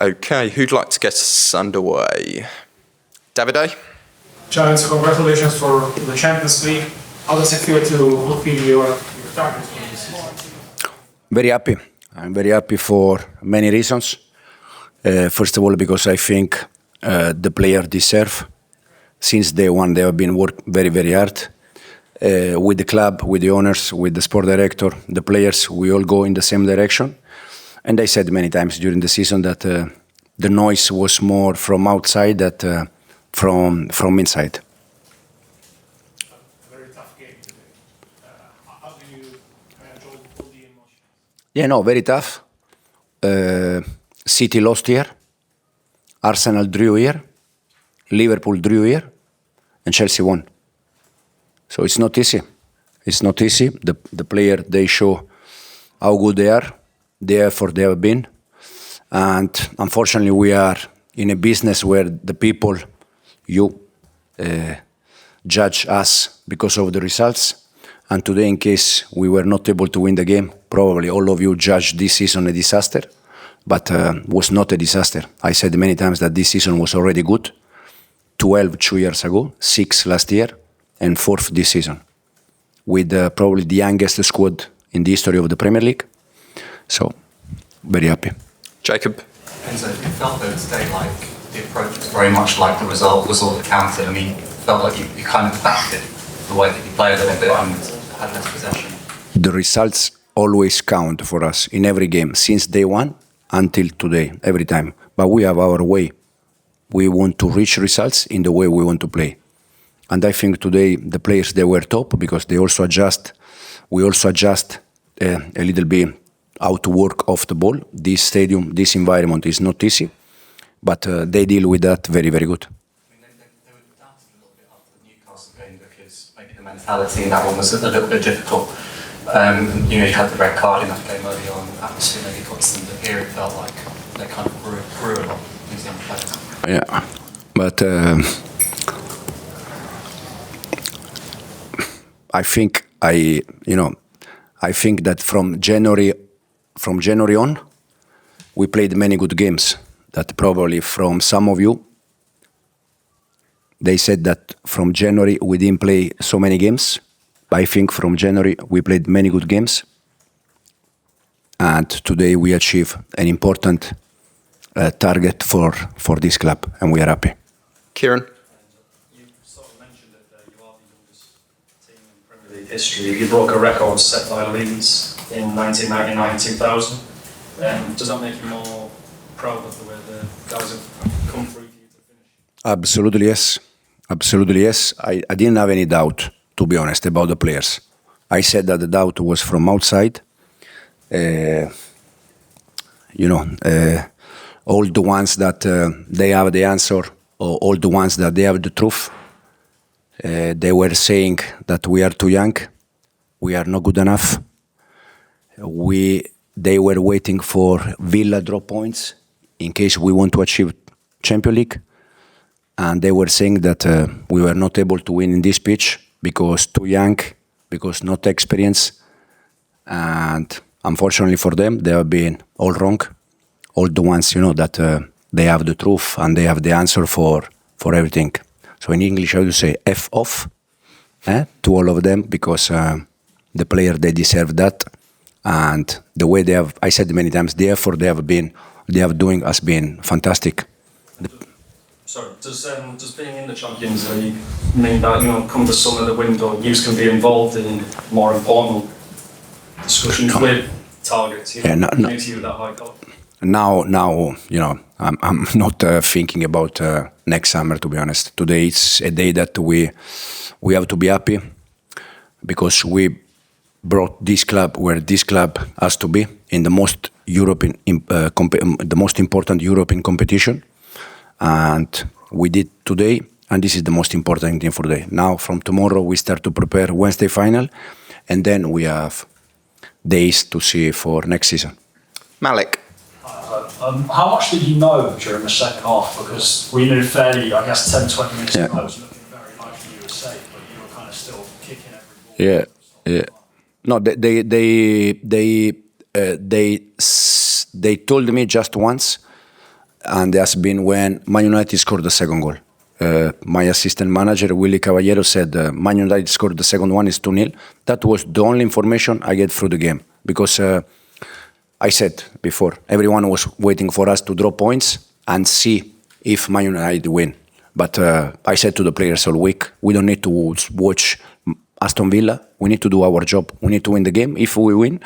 Okay, who'd like to get us underway? Davide? Giants, congratulations for the Champions League. How does it feel to fulfill your targets for this season? Very happy. I'm very happy for many reasons. First of all, because I think the players deserve. Since day one, they have been working very, very hard. With the club, with the owners, with the sport director, the players, we all go in the same direction. And I said many times during the season that the noise was more from outside than from inside. A very tough game today. How do you manage all the emotions? Yeah, no, very tough. City lost here. Arsenal drew here. Liverpool drew here. And Chelsea won. So it's not easy. It's not easy. The player, they show how good they are, the effort they have been. And unfortunately, we are in a business where the people, judge us because of the results. And today, in case we were not able to win the game, probably all of you judged this season a disaster, but was not a disaster. I said many times that this season was already good. 12 2 years ago, 6 last year, and 4th this season, with probably the youngest squad in the history of the Premier League. So, very happy. Jacob? Enzo, it felt though today like the approach was very much like the result was all that counted. I mean, it felt like you kind of adapted the way that you played a little bit and had less possession. The results always count for us in every game, since day one until today, every time. But we have our way. We want to reach results in the way we want to play. And I think today the players, they were top because they also adjust. We also adjust a little bit how to work off the ball. This stadium, this environment is not easy, but they deal with that very, very good. I mean, they were doubted a little bit after the Newcastle game because maybe the mentality in that one was a little bit difficult. You had the red card in that game early on. Atmosphere maybe got some, but here it felt like they kind of grew a lot. These young players. Yeah, but I think that from January on, we played many good games. That probably from some of you, they said that from January we didn't play so many games. I think from January we played many good games, and today we achieved an important target for this club, and we are happy. Kieran? You sort of mentioned that you are the youngest team in Premier League history. You broke a record set by Leeds in 1999-2000. Does that make you more proud of the way the guys have come through for you to finish? Absolutely yes. Absolutely yes. I didn't have any doubt, to be honest, about the players. I said that the doubt was from outside. All the ones that they have the answer, or all the ones that they have the truth, they were saying that we are too young, we are not good enough. They were waiting for Villa drop points in case we want to achieve Champions League, and they were saying that we were not able to win in this pitch because too young, because not experienced, and unfortunately for them, they have been all wrong. All the ones, that they have the truth and they have the answer for everything. So in English, I would say F off to all of them, because the player, they deserve that. And the way they have, I said many times, the effort they have doing has been fantastic. Sorry, does being in the Champions League mean that, come the summer, the window, you can be involved in more important discussions with targets? Makes you that high caliber? Now, I'm not thinking about next summer, to be honest. Today it's a day that we have to be happy because we brought this club where this club has to be in the most the most important European competition, and we did today, and this is the most important thing for today. Now, from tomorrow, we start to prepare Wednesday final, and then we have days to see for next season. Malik? How much did you know during the second half? Because we knew fairly, I guess, 10-20 minutes ago, it was looking very likely you were safe, but you were kind of still kicking every ball. Yeah. No, they told me just once and has been when Man United scored the second goal. My assistant manager, Willy Caballero, said Man United scored the second one, is 2-0. That was the only information I get through the game. Because I said before, everyone was waiting for us to draw points and see if Man United win. But I said to the players all week, we don't need to watch Aston Villa. We need to do our job. We need to win the game. If we win,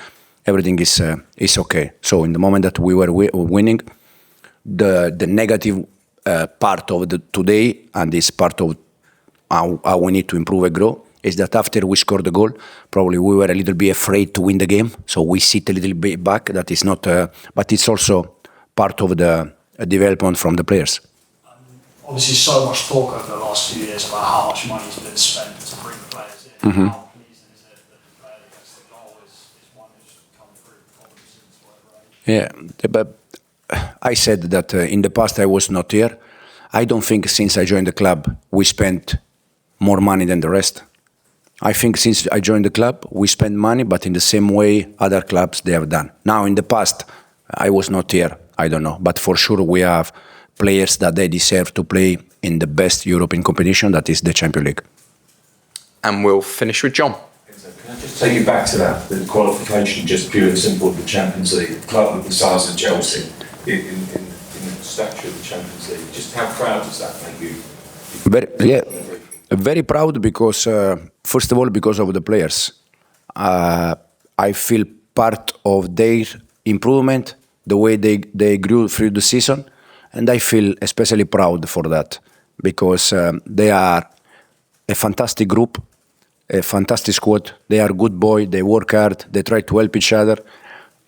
everything is okay. So in the moment that we were winning, the negative part of the today, and this part of how we need to improve and grow, is that after we scored the goal, probably we were a little bit afraid to win the game. So we sit a little bit back. That is not, but it's also part of the development from the players. Obviously, so much talk over the last few years about how much money's been spent to bring the players in. Mm-hmm. How pleasing is it that the player that gets the goal is one who's come through Cognizance, whatever age? Yeah, but I said that in the past I was not here. I don't think since I joined the club we spent more money than the rest. I think since I joined the club we spend money, but in the same way other clubs they have done. Now in the past I was not here. I don't know, but for sure we have players that they deserve to play in the best European competition, that is the Champions League. And we'll finish with John. Can I just take you back to that, the qualification, just pure and simple, the Champions League, the club with the size of Chelsea, in the stature of the Champions League. Just how proud does that make you? Very proud because, first of all, because of the players. I feel part of their improvement, the way they grew through the season, and I feel especially proud for that because they are a fantastic group, a fantastic squad. They are good boys, they work hard, they try to help each other.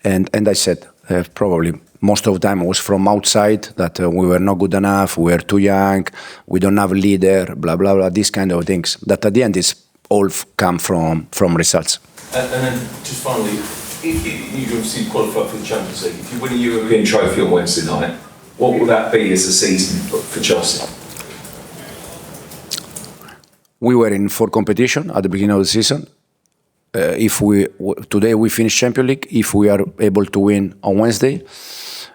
And I said, probably most of the time it was from outside that we were not good enough, we were too young, we don't have a leader, blah, blah, blah, these kind of things. That at the end is all come from results. And then just finally, you obviously qualified for the Champions League. If you win a European trophy on Wednesday night, what will that be as a season for Chelsea? We were in 4 competitions at the beginning of the season. Today we finish Champions League. If we are able to win on Wednesday,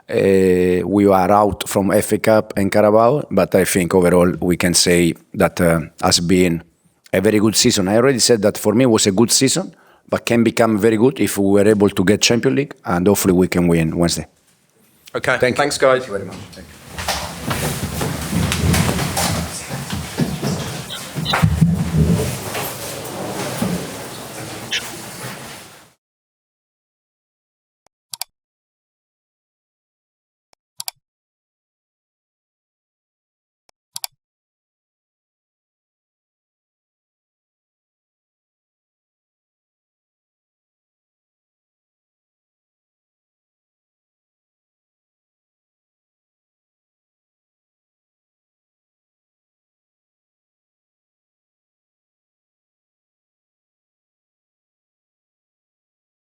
we are out from FA Cup and Carabao. But I think overall we can say that has been a very good season. I already said that for me it was a good season, but can become very good if we were able to get Champions League, and hopefully we can win Wednesday. Okay, Thanks guys. Thank you very much. Thank you.